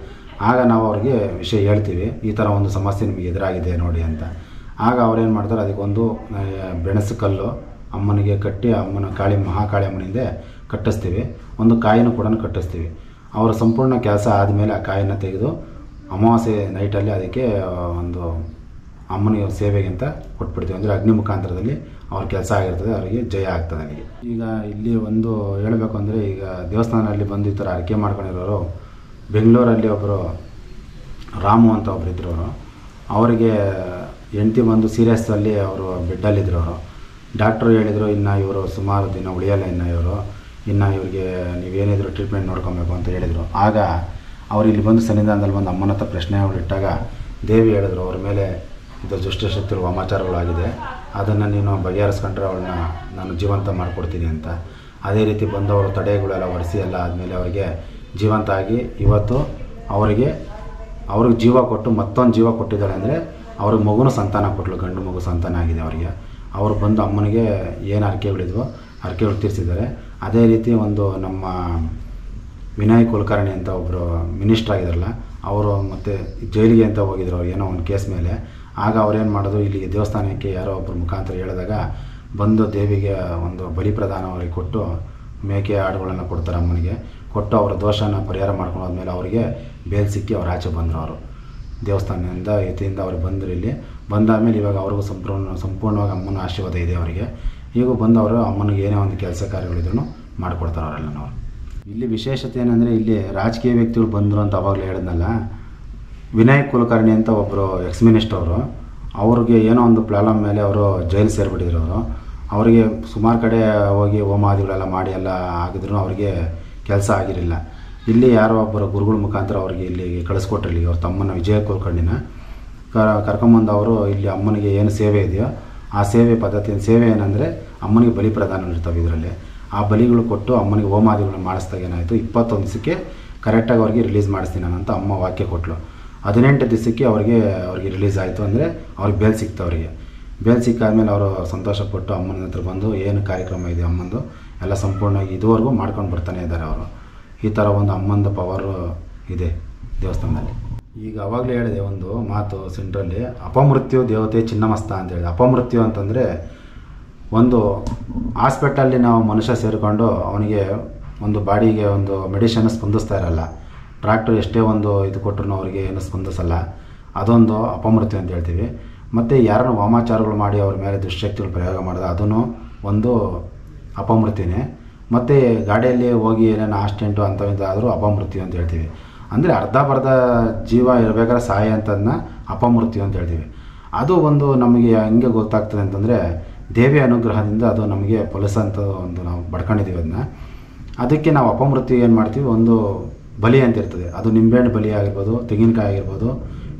ಆಗ ನಾವು ಅವ್ರಿಗೆ ವಿಷಯ ಹೇಳ್ತೀವಿ, ಈ ಥರ ಒಂದು ಸಮಸ್ಯೆ ನಿಮಗೆ ಎದುರಾಗಿದೆ ನೋಡಿ ಅಂತ. ಆಗ ಅವ್ರೇನು ಮಾಡ್ತಾರೆ, ಅದಕ್ಕೊಂದು ಬೆಣಸು ಕಲ್ಲು ಅಮ್ಮನಿಗೆ ಕಟ್ಟಿ ಅಮ್ಮನ ಮಹಾಕಾಳಿ ಅಮ್ಮನಿಂದ ಕಟ್ಟಿಸ್ತೀವಿ. ಒಂದು ಕಾಯಿನೂ ಕೂಡ ಕಟ್ಟಿಸ್ತೀವಿ. ಅವರ ಸಂಪೂರ್ಣ ಕೆಲಸ ಆದಮೇಲೆ ಆ ಕಾಯಿನ ತೆಗೆದು ಅಮಾವಾಸ್ಯೆ ನೈಟಲ್ಲಿ ಅದಕ್ಕೆ ಒಂದು ಅಮ್ಮನಿಗೆ ಸೇವೆಗೆ ಅಂತ ಕೊಟ್ಬಿಡ್ತೀವಿ. ಅಂದರೆ ಅಗ್ನಿ ಮುಖಾಂತರದಲ್ಲಿ ಅವ್ರ ಕೆಲಸ ಆಗಿರ್ತದೆ, ಅವರಿಗೆ ಜಯ ಆಗ್ತದೆ ಅಲ್ಲಿಗೆ. ಈಗ ಇಲ್ಲಿ ಒಂದು ಹೇಳಬೇಕು ಅಂದರೆ, ಈಗ ದೇವಸ್ಥಾನದಲ್ಲಿ ಬಂದು ಈ ಥರ ಅರಿಕೆ ಮಾಡ್ಕೊಂಡಿರೋರು ಬೆಂಗಳೂರಲ್ಲಿ ಒಬ್ಬರು ರಾಮು ಅಂತ ಒಬ್ಬರು ಇದ್ರು. ಅವರಿಗೆ ಹೆಂಡತಿ ಬಂದು ಸೀರಿಯಸ್ಸಲ್ಲಿ ಅವರು ಬೆಡ್ಡಲ್ಲಿದ್ದರು. ಅವರು ಡಾಕ್ಟ್ರು ಹೇಳಿದರು, ಇನ್ನು ಇವರು ಸುಮಾರು ದಿನ ಉಳಿಯಲ್ಲ, ಇನ್ನು ಇವ್ರಿಗೆ ನೀವೇನಿದ್ರು ಟ್ರೀಟ್ಮೆಂಟ್ ನೋಡ್ಕೊಬೇಕು ಅಂತ ಹೇಳಿದರು. ಆಗ ಅವ್ರು ಇಲ್ಲಿ ಬಂದು ಸನ್ನಿಧಾನದಲ್ಲಿ ಬಂದು ಅಮ್ಮನ ಹತ್ರ ಪ್ರಶ್ನೆಗಳಿಟ್ಟಾಗ ದೇವಿ ಹೇಳಿದ್ರು, ಅವ್ರ ಮೇಲೆ ಇದು ದುಷ್ಟಶಕ್ತಿಗಳು ವಾಮಾಚಾರಗಳಾಗಿದೆ, ಅದನ್ನು ನೀನು ಬಗೆಹರಿಸ್ಕೊಂಡ್ರೆ ಅವಳನ್ನ ನಾನು ಜೀವಂತ ಮಾಡಿಕೊಡ್ತೀನಿ ಅಂತ. ಅದೇ ರೀತಿ ಬಂದವರು ತಡೆಗಳೆಲ್ಲ ಒರೆಸಿ ಎಲ್ಲ ಆದಮೇಲೆ ಅವರಿಗೆ ಜೀವಂತ ಆಗಿ ಇವತ್ತು ಅವ್ರಿಗೆ ಜೀವ ಕೊಟ್ಟು ಮತ್ತೊಂದು ಜೀವ ಕೊಟ್ಟಿದ್ದಾಳೆ. ಅಂದರೆ ಅವ್ರಿಗೆ ಮಗುನ ಸಂತಾನ ಕೊಟ್ಟಳು, ಗಂಡು ಮಗು ಸಂತಾನ ಆಗಿದೆ ಅವರಿಗೆ. ಅವರು ಬಂದು ಅಮ್ಮನಿಗೆ ಏನು ಹರಕೆಗಳಿದ್ವೋ ಹರಕೆಗಳು ತೀರಿಸಿದ್ದಾರೆ. ಅದೇ ರೀತಿ ಒಂದು ನಮ್ಮ ವಿನಯ್ ಕುಲಕರ್ಣಿ ಅಂತ ಒಬ್ಬರು ಮಿನಿಸ್ಟ್ರ್ ಆಗಿದ್ದಾರಲ್ಲ, ಅವರು ಮತ್ತು ಜೈಲಿಗೆ ಅಂತ ಹೋಗಿದ್ರು ಏನೋ ಒಂದು ಕೇಸ್ ಮೇಲೆ. ಆಗ ಅವ್ರೇನು ಮಾಡೋದು, ಇಲ್ಲಿಗೆ ದೇವಸ್ಥಾನಕ್ಕೆ ಯಾರೋ ಒಬ್ಬರು ಮುಖಾಂತರ ಹೇಳಿದಾಗ ಬಂದು ದೇವಿಗೆ ಒಂದು ಬಲಿ ಪ್ರದಾನ ಅವರಿಗೆ ಕೊಟ್ಟು ಮೇಕೆ ಆಡುಗಳನ್ನು ಕೊಡ್ತಾರೆ ಅಮ್ಮನಿಗೆ. ಕೊಟ್ಟು ಅವರ ದೋಷನ ಪರಿಹಾರ ಮಾಡ್ಕೊಂಡು ಹೋದ್ಮೇಲೆ ಅವರಿಗೆ ಬೇಲ್ ಸಿಕ್ಕಿ ಅವ್ರು ಆಚೆ ಬಂದರು. ಅವರು ದೇವಸ್ಥಾನದಿಂದ ಯತಿಯಿಂದ ಅವ್ರಿಗೆ ಬಂದರು. ಇಲ್ಲಿ ಬಂದಾದಮೇಲೆ ಇವಾಗ ಅವ್ರಿಗೂ ಸಂಪೂರ್ಣವಾಗಿ ಅಮ್ಮನ ಆಶೀರ್ವಾದ ಇದೆ ಅವರಿಗೆ. ಈಗ ಬಂದು ಅವರು ಅಮ್ಮನಿಗೆ ಏನೇ ಒಂದು ಕೆಲಸ ಕಾರ್ಯಗಳಿದ್ರು ಮಾಡಿಕೊಡ್ತಾರೆ ಅವರೆಲ್ಲನವರು. ಇಲ್ಲಿ ವಿಶೇಷತೆ ಏನಂದರೆ ಇಲ್ಲಿ ರಾಜಕೀಯ ವ್ಯಕ್ತಿಗಳು ಬಂದರು ಅಂತ ಅವಾಗಲೇ ಹೇಳಿದ್ನಲ್ಲ, ವಿನಯ್ ಕುಲಕರ್ಣಿ ಅಂತ ಒಬ್ಬರು ಎಕ್ಸ್ ಮಿನಿಸ್ಟರ್ ಅವರು, ಅವ್ರಿಗೆ ಏನೋ ಒಂದು ಪ್ರಾಬ್ಲಮ್ ಮೇಲೆ ಅವರು ಜೈಲು ಸೇರಿಬಿಟ್ಟಿದ್ರು. ಅವರಿಗೆ ಸುಮಾರು ಕಡೆ ಹೋಗಿ ಹೋಮಾದಿಗಳೆಲ್ಲ ಮಾಡಿ ಎಲ್ಲ ಆಗಿದ್ರು ಅವರಿಗೆ ಕೆಲಸ ಆಗಿರಲಿಲ್ಲ. ಇಲ್ಲಿ ಯಾರೋ ಒಬ್ಬರು ಗುರುಗಳ ಮುಖಾಂತರ ಅವ್ರಿಗೆ ಇಲ್ಲಿಗೆ ಕಳಿಸ್ಕೊಟ್ರಿಲ್ಲಿ ಅವ್ರ ತಮ್ಮನ ವಿಜಯ ಕುಲಕರ್ಣಿನ ಕರ್ಕೊಂಬಂದು ಅವರು ಇಲ್ಲಿ ಅಮ್ಮನಿಗೆ ಏನು ಸೇವೆ ಇದೆಯೋ ಆ ಸೇವೆ ಪದ್ಧತಿ, ಸೇವೆ ಏನಂದರೆ ಅಮ್ಮನಿಗೆ ಬಲಿ ಪ್ರದಾನ ಇರ್ತವೆ ಇದರಲ್ಲಿ. ಆ ಬಲಿಗಳು ಕೊಟ್ಟು ಅಮ್ಮನಿಗೆ ಹೋಮಾದಿಗಳನ್ನ ಮಾಡಿಸ್ದಾಗ ಏನಾಯಿತು, 21 ದಿವಸಕ್ಕೆ ಕರೆಕ್ಟಾಗಿ ಅವ್ರಿಗೆ ರಿಲೀಸ್ ಮಾಡಿಸ್ತೀನಿ ನಾನು ಅಂತ ಅಮ್ಮ ವಾಕ್ಯ ಕೊಟ್ಟಳು. 18 ದಿವಸಕ್ಕೆ ಅವ್ರಿಗೆ ರಿಲೀಸ್ ಆಯಿತು. ಅಂದರೆ ಅವ್ರಿಗೆ ಬೇಲ್ ಸಿಕ್ತು. ಅವರಿಗೆ ಬೇಲ್ ಸಿಕ್ಕಾದ್ಮೇಲೆ ಅವರು ಸಂತೋಷಪಟ್ಟು ಅಮ್ಮನ ಹತ್ರ ಬಂದು ಏನು ಕಾರ್ಯಕ್ರಮ ಇದೆ ಅಮ್ಮಂದು ಎಲ್ಲ ಸಂಪೂರ್ಣವಾಗಿ ಇದುವರೆಗೂ ಮಾಡ್ಕೊಂಡು ಬರ್ತಾನೆ ಇದ್ದಾರೆ ಅವರು. ಈ ಥರ ಒಂದು ಅಮ್ಮಂದು ಪವರು ಇದೆ ದೇವಸ್ಥಾನದಲ್ಲಿ. ಈಗ ಅವಾಗಲೇ ಹೇಳಿದೆ ಒಂದು ಮಾತು ಸೆಂಟ್ರಲ್ಲಿ, ಅಪಮೃತ್ಯು ದೇವತೆ ಚಿನ್ನಮಸ್ತ ಅಂತ ಹೇಳಿದೆ. ಅಪಮೃತ್ಯು ಅಂತಂದರೆ ಒಂದು ಹಾಸ್ಪಿಟಲ್ಲಿ ನಾವು ಮನುಷ್ಯ ಸೇರಿಕೊಂಡು ಅವನಿಗೆ ಒಂದು ಬಾಡಿಗೆ ಒಂದು ಮೆಡಿಷನ್ ಸ್ಪಂದಿಸ್ತಾ ಇರಲ್ಲ, ಡಾಕ್ಟ್ರು ಎಷ್ಟೇ ಒಂದು ಇದು ಕೊಟ್ಟರು ಅವರಿಗೆ ಏನು ಸ್ಪಂದಿಸಲ್ಲ, ಅದೊಂದು ಅಪಮೃತ್ಯು ಅಂತ ಹೇಳ್ತೀವಿ. ಮತ್ತು ಯಾರನ್ನು ವಾಮಾಚಾರಗಳು ಮಾಡಿ ಅವ್ರ ಮೇಲೆ ದುಶ್ಶಕ್ತಿಗಳು ಪ್ರಯೋಗ ಮಾಡಿದ ಅದೂ ಒಂದು ಅಪಮೃತ್ಯುನೇ. ಮತ್ತು ಗಾಡಿಯಲ್ಲಿ ಹೋಗಿ ಏನೇನು ಆಕ್ಸಿಡೆಂಟು ಅಂಥವಿದ್ದಾದರೂ ಅಪಮೃತ್ಯು ಅಂತ ಹೇಳ್ತೀವಿ. ಅಂದರೆ ಅರ್ಧ ಜೀವ ಇರಬೇಕಾದ್ರೆ ಸಹಾಯ ಅಂತದನ್ನ ಅಪಮೃತ್ಯು ಅಂತ ಹೇಳ್ತೀವಿ. ಅದು ಒಂದು ನಮಗೆ ಹೆಂಗೆ ಗೊತ್ತಾಗ್ತದೆ ಅಂತಂದರೆ ದೇವಿಯ ಅನುಗ್ರಹದಿಂದ ಅದು ನಮಗೆ ಫಲಿಸಂತ ಒಂದು ನಾವು ಬಡ್ಕೊಂಡಿದ್ದೀವಿ ಅದನ್ನ. ಅದಕ್ಕೆ ನಾವು ಅಪಮೃತ್ಯು ಏನು ಮಾಡ್ತೀವಿ, ಒಂದು ಬಲಿ ಅಂತ ಇರ್ತದೆ. ಅದು ನಿಂಬೆಹಣ್ಣು ಬಲಿ ಆಗಿರ್ಬೋದು, ತೆಂಗಿನಕಾಯಿ ಆಗಿರ್ಬೋದು,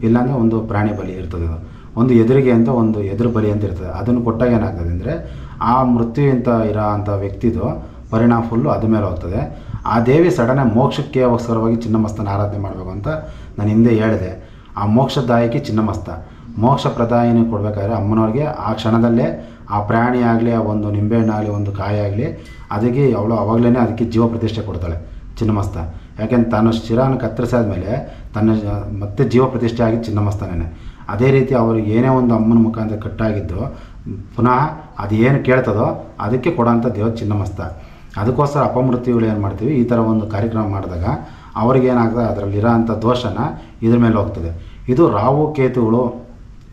ಇಲ್ಲಾಂದರೆ ಒಂದು ಪ್ರಾಣಿ ಬಲಿ ಇರ್ತದೆ. ಅದು ಒಂದು ಎದುರಿಗೆ ಅಂತ ಒಂದು ಎದುರು ಬಲಿ ಅಂತ ಇರ್ತದೆ. ಅದನ್ನು ಕೊಟ್ಟಾಗ ಏನಾಗ್ತದೆ ಅಂದರೆ ಆ ಮೃತ್ಯು ಅಂತ ಇರೋ ಅಂಥ ವ್ಯಕ್ತಿದು ಪರಿಣಾಮ ಫುಲ್ಲು ಅದ ಮೇಲೆ ಹೋಗ್ತದೆ. ಆ ದೇವಿ ಸಡನ್ನಾಗಿ ಮೋಕ್ಷಕ್ಕೋಸ್ಕರವಾಗಿ ಚಿನ್ನಮಸ್ತನ ಆರಾಧನೆ ಮಾಡಬೇಕು ಅಂತ ನಾನು ಹಿಂದೆ ಹೇಳಿದೆ. ಆ ಮೋಕ್ಷದಾಯಕಿ ಚಿನ್ನಮಸ್ತ, ಮೋಕ್ಷ ಪ್ರದಾಯಿನಿ ಕೊಡಬೇಕಾದ್ರೆ ಅಮ್ಮನವ್ರಿಗೆ ಆ ಕ್ಷಣದಲ್ಲೇ ಆ ಪ್ರಾಣಿ ಆಗಲಿ, ಆ ಒಂದು ನಿಂಬೆಹಣ್ಣಾಗಲಿ, ಒಂದು ಕಾಯಿ ಆಗಲಿ, ಅದಕ್ಕೆ ಅವಳು ಅವಾಗಲೇ ಅದಕ್ಕೆ ಜೀವ ಪ್ರತಿಷ್ಠೆ ಕೊಡ್ತಾಳೆ ಚಿನ್ನಮಸ್ತ. ಯಾಕೆಂದ್ರೆ ತನ್ನ ಶಿರಾನ ಕತ್ತರಿಸಾದ್ಮೇಲೆ ತನ್ನ ಮತ್ತೆ ಜೀವ ಪ್ರತಿಷ್ಠೆ ಆಗಿ ಚಿನ್ನಮಸ್ತನೇ. ಅದೇ ರೀತಿ ಅವ್ರಿಗೆ ಏನೇ ಒಂದು ಅಮ್ಮನ ಮುಖಾಂತರ ಕಟ್ಟಾಗಿದ್ದು ಪುನಃ ಅದು ಏನು ಕೇಳ್ತದೋ ಅದಕ್ಕೆ ಕೊಡೋಂಥ ದೇವ ಚಿನ್ನಮಸ್ತ. ಅದಕ್ಕೋಸ್ಕರ ಅಪಮೃತ್ಯುಗಳು ಏನು ಮಾಡ್ತೀವಿ, ಈ ಥರ ಒಂದು ಕಾರ್ಯಕ್ರಮ ಮಾಡಿದಾಗ ಅವ್ರಿಗೇನಾಗ್ತದೆ, ಅದರಲ್ಲಿರೋ ಅಂಥ ದೋಷನ ಇದ್ರ ಮೇಲೆ ಹೋಗ್ತದೆ. ಇದು ರಾಹು ಕೇತುಗಳು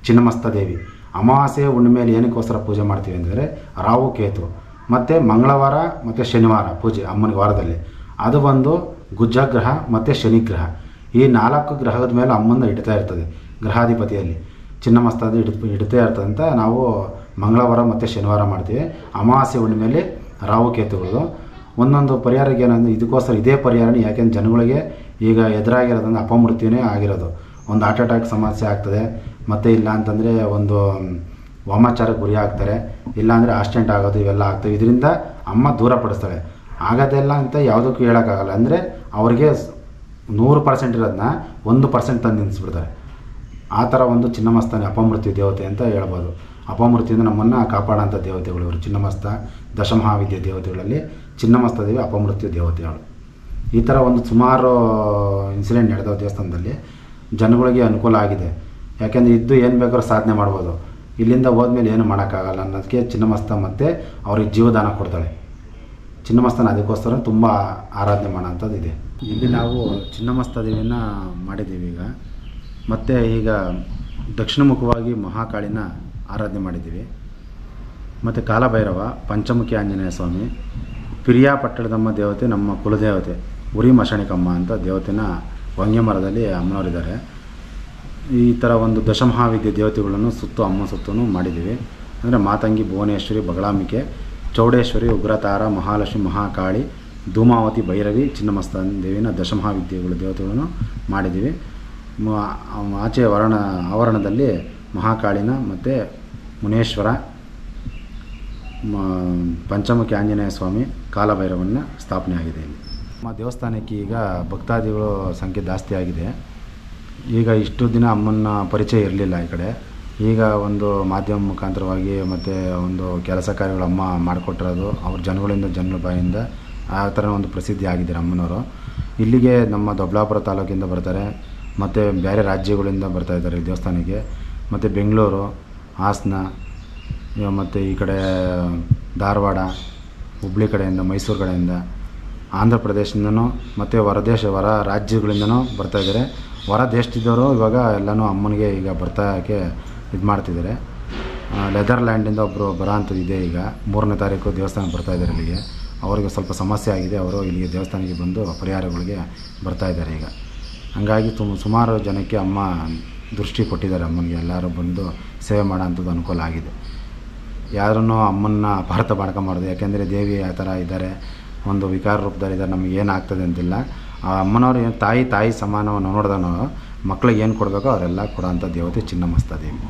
ಚಿನ್ನಮಸ್ತ ದೇವಿ. ಅಮಾವಾಸ್ಯೆ ಹುಣ್ಣಿಮೆಯಲ್ಲಿ ಏನಕ್ಕೋಸ್ಕರ ಪೂಜೆ ಮಾಡ್ತೀವಿ ಅಂದರೆ ರಾಹು ಕೇತು, ಮತ್ತು ಮಂಗಳವಾರ ಮತ್ತು ಶನಿವಾರ ಪೂಜೆ ಅಮ್ಮನಿಗೆ ವಾರದಲ್ಲಿ. ಅದು ಬಂದು ಗುಜ್ಜಗ್ರಹ ಮತ್ತು ಶನಿಗ್ರಹ, ಈ 4 ಗ್ರಹದ ಮೇಲೆ ಅಮ್ಮನ ಇಡ್ತಾ ಇರ್ತದೆ. ಗ್ರಹಾಧಿಪತಿಯಲ್ಲಿ ಚಿನ್ನಮಸ್ತದ ಇಡ್ತಾ ಇರ್ತದೆ ಅಂತ ನಾವು ಮಂಗಳವಾರ ಮತ್ತು ಶನಿವಾರ ಮಾಡ್ತೀವಿ. ಅಮಾವಾಸ್ಯೆ ಹುಣ್ಣಿಮೆಯಲ್ಲಿ ರಾಹು ಕೇತುಗಳು. ಒಂದೊಂದು ಪರಿಹಾರಕ್ಕೆ ಏನಂದರೆ ಇದಕ್ಕೋಸ್ಕರ ಇದೇ ಪರಿಹಾರನೇ. ಯಾಕೆಂದ್ರೆ ಜನಗಳಿಗೆ ಈಗ ಎದುರಾಗಿರೋದಂದ್ರೆ ಅಪಮೃತ್ಯುನೇ ಆಗಿರೋದು. ಒಂದು ಹಾರ್ಟ್ ಅಟ್ಯಾಕ್ ಸಮಸ್ಯೆ ಆಗ್ತದೆ, ಮತ್ತು ಇಲ್ಲ ಅಂತಂದರೆ ಒಂದು ವಾಮಾಚಾರಕ್ಕೆ ಗುರಿ ಆಗ್ತಾರೆ, ಇಲ್ಲಾಂದರೆ ಆಕ್ಸಿಡೆಂಟ್ ಆಗೋದು, ಇವೆಲ್ಲ ಆಗ್ತವೆ. ಇದರಿಂದ ಅಮ್ಮ ದೂರಪಡಿಸ್ತಾಳೆ. ಆಗೋದೆಲ್ಲ ಅಂತ ಯಾವುದಕ್ಕೂ ಹೇಳೋಕ್ಕಾಗಲ್ಲ. ಅಂದರೆ ಅವ್ರಿಗೆ 100% ಇರೋದನ್ನ 1% ತಂದು ನಿಲ್ಲಿಸ್ಬಿಡ್ತಾರೆ. ಆ ಥರ ಒಂದು ಚಿನ್ನಮಸ್ತನೇ ಅಪಮೃತ್ಯು ದೇವತೆ ಅಂತ ಹೇಳ್ಬೋದು. ಅಪಮೃತ್ಯುಯಿಂದ ನಮ್ಮನ್ನು ಕಾಪಾಡೋಂಥ ದೇವತೆಗಳು ಇವರು. ಚಿನ್ನಮಸ್ತ ದಶಮಹಾವಿದ್ಯೆ ದೇವತೆಗಳಲ್ಲಿ ಚಿನ್ನಮಸ್ತ ದೇವಿ ಅಪಮೃತ್ಯು ದೇವತೆಗಳು. ಈ ಥರ ಒಂದು ಸುಮಾರು ಇನ್ಸಿಡೆಂಟ್ ನಡೆದವು ದೇವಸ್ಥಾನದಲ್ಲಿ. ಜನಗಳಿಗೆ ಅನುಕೂಲ ಆಗಿದೆ. ಯಾಕೆಂದರೆ ಇದ್ದು ಏನು ಬೇಕಾದ್ರೂ ಸಾಧನೆ ಮಾಡ್ಬೋದು. ಇಲ್ಲಿಂದ ಹೋದ್ಮೇಲೆ ಏನು ಮಾಡೋಕ್ಕಾಗಲ್ಲ ಅನ್ನೋದಕ್ಕೆ ಚಿನ್ನಮಸ್ತ ಮತ್ತು ಅವ್ರಿಗೆ ಜೀವದಾನ ಕೊಡ್ತಾಳೆ. ಚಿನ್ನಮಸ್ತನ ಅದಕ್ಕೋಸ್ಕರ ತುಂಬ ಆರಾಧನೆ ಮಾಡೋಂಥದ್ದು ಇದೆ. ಇಲ್ಲಿ ನಾವು ಚಿನ್ನಮಸ್ತ ದೇವಿನ ಮಾಡಿದ್ದೀವಿ ಈಗ. ಮತ್ತು ಈಗ ದಕ್ಷಿಣಮುಖವಾಗಿ ಮಹಾಕಾಳಿನ ಆರಾಧನೆ ಮಾಡಿದ್ದೀವಿ. ಮತ್ತು ಕಾಲಭೈರವ, ಪಂಚಮುಖಿ ಆಂಜನೇಯ ಸ್ವಾಮಿ, ಪಿರಿಯಾಪಟ್ಟಣದಮ್ಮ ದೇವತೆ ನಮ್ಮ ಕುಲದೇವತೆ ಉರಿ ಮಶಾಣಿಕಮ್ಮ ಅಂತ ದೇವತೆನ ವಂಗ್ಯಮರದಲ್ಲಿ ಅಮ್ಮನವರಿದ್ದಾರೆ. ಈ ಥರ ಒಂದು ದಶಮಹಾವಿದ್ಯೆ ದೇವತೆಗಳನ್ನು ಅಮ್ಮ ಸುತ್ತೂ ಮಾಡಿದ್ದೀವಿ. ಅಂದರೆ ಮಾತಂಗಿ, ಭುವನೇಶ್ವರಿ, ಬಗಳಾಂಬಿಕೆ, ಚೌಡೇಶ್ವರಿ, ಉಗ್ರತಾರ, ಮಹಾಲಕ್ಷ್ಮಿ, ಮಹಾಕಾಳಿ, ಧೂಮಾವತಿ, ಭೈರವಿ, ಚಿನ್ನಮಸ್ತ ದೇವಿನ ದಶಮಹಾವಿದ್ಯೆಗಳು ದೇವತೆಗಳನ್ನು ಮಾಡಿದ್ದೀವಿ. ಆಚೆ ಆವರಣದಲ್ಲಿ ಮಹಾಕಾಳಿನ ಮತ್ತು ಮುನೇಶ್ವರ, ಪಂಚಮುಖಿ ಆಂಜನೇಯ ಸ್ವಾಮಿ, ಕಾಲಭೈರವನ್ನ ಸ್ಥಾಪನೆ ಆಗಿದೆ. ಇಲ್ಲಿ ನಮ್ಮ ದೇವಸ್ಥಾನಕ್ಕೆ ಈಗ ಭಕ್ತಾದಿಗಳು ಸಂಖ್ಯೆ ಜಾಸ್ತಿ ಆಗಿದೆ. ಈಗ ಇಷ್ಟು ದಿನ ಅಮ್ಮನ ಪರಿಚಯ ಇರಲಿಲ್ಲ ಈ ಕಡೆ. ಈಗ ಒಂದು ಮಾಧ್ಯಮ ಮುಖಾಂತರವಾಗಿ ಮತ್ತು ಒಂದು ಕೆಲಸ ಕಾರ್ಯಗಳು ಅಮ್ಮ ಮಾಡಿಕೊಟ್ಟಿರೋದು ಅವ್ರ ಜನಗಳ ಬಾಯಿಂದ ಆ ಥರ ಒಂದು ಪ್ರಸಿದ್ಧಿ ಆಗಿದ್ದಾರೆ ಅಮ್ಮನವರು. ಇಲ್ಲಿಗೆ ನಮ್ಮ ದೊಡ್ಡಬಳ್ಳಾಪುರ ತಾಲೂಕಿಂದ ಬರ್ತಾರೆ, ಮತ್ತು ಬೇರೆ ರಾಜ್ಯಗಳಿಂದ ಬರ್ತಾಯಿದ್ದಾರೆ ಈ ದೇವಸ್ಥಾನಕ್ಕೆ. ಮತ್ತು ಬೆಂಗಳೂರು, ಹಾಸನ, ಮತ್ತು ಈ ಕಡೆ ಧಾರವಾಡ, ಹುಬ್ಳಿ ಕಡೆಯಿಂದ, ಮೈಸೂರು ಕಡೆಯಿಂದ, ಆಂಧ್ರ ಪ್ರದೇಶದಿಂದನೂ ಮತ್ತು ಹೊರ ರಾಜ್ಯಗಳಿಂದನೂ ಬರ್ತಾಯಿದ್ದಾರೆ. ಹೊರ ದೇಶದಿದ್ದವರು ಇವಾಗ ಎಲ್ಲನೂ ಅಮ್ಮನಿಗೆ ಈಗ ಬರ್ತಾಕ್ಕೆ ಇದು ಮಾಡ್ತಿದ್ದಾರೆ. ನೆದರ್ಲ್ಯಾಂಡಿಂದ ಒಬ್ಬರು ಬರೋ ಅಂಥದ್ದು ಇದೆ. ಈಗ 3ನೇ ತಾರೀಕು ದೇವಸ್ಥಾನಕ್ಕೆ ಬರ್ತಾಯಿದ್ದಾರೆ ಇಲ್ಲಿಗೆ. ಅವರಿಗೆ ಸ್ವಲ್ಪ ಸಮಸ್ಯೆ ಆಗಿದೆ, ಅವರು ಇಲ್ಲಿಗೆ ದೇವಸ್ಥಾನಕ್ಕೆ ಬಂದು ಪರಿಹಾರಗಳಿಗೆ ಬರ್ತಾಯಿದ್ದಾರೆ ಈಗ. ಹಂಗಾಗಿ ಸುಮಾರು ಜನಕ್ಕೆ ಅಮ್ಮ ದೃಷ್ಟಿ ಕೊಟ್ಟಿದ್ದಾರೆ. ಅಮ್ಮನಿಗೆ ಎಲ್ಲರೂ ಬಂದು ಸೇವೆ ಮಾಡೋ ಅಂಥದ್ದು ಅನುಕೂಲ ಆಗಿದೆ. ಯಾರನ್ನೂ ಅಮ್ಮನ್ನ ಅಪಾರ್ಥ ಮಾಡ್ಕೊಂಬಾರ್ದು. ಯಾಕೆಂದರೆ ದೇವಿ ಆ ಥರ ಇದ್ದಾರೆ, ಒಂದು ವಿಕಾರ ರೂಪದಲ್ಲಿದ್ದಾರೆ, ನಮಗೆ ಏನಾಗ್ತದೆ ಅಂತಿಲ್ಲ. ಆ ಅಮ್ಮನವ್ರು ಏನು ತಾಯಿ ಸಮಾನವನ್ನು ನೋಡಿದನೋ ಮಕ್ಳಿಗೆ ಏನು ಕೊಡಬೇಕೋ ಅವರೆಲ್ಲ ಕೊಡೋಂಥ ದೇವತೆ ಚಿನ್ನಮಸ್ತ ದೇವಿ.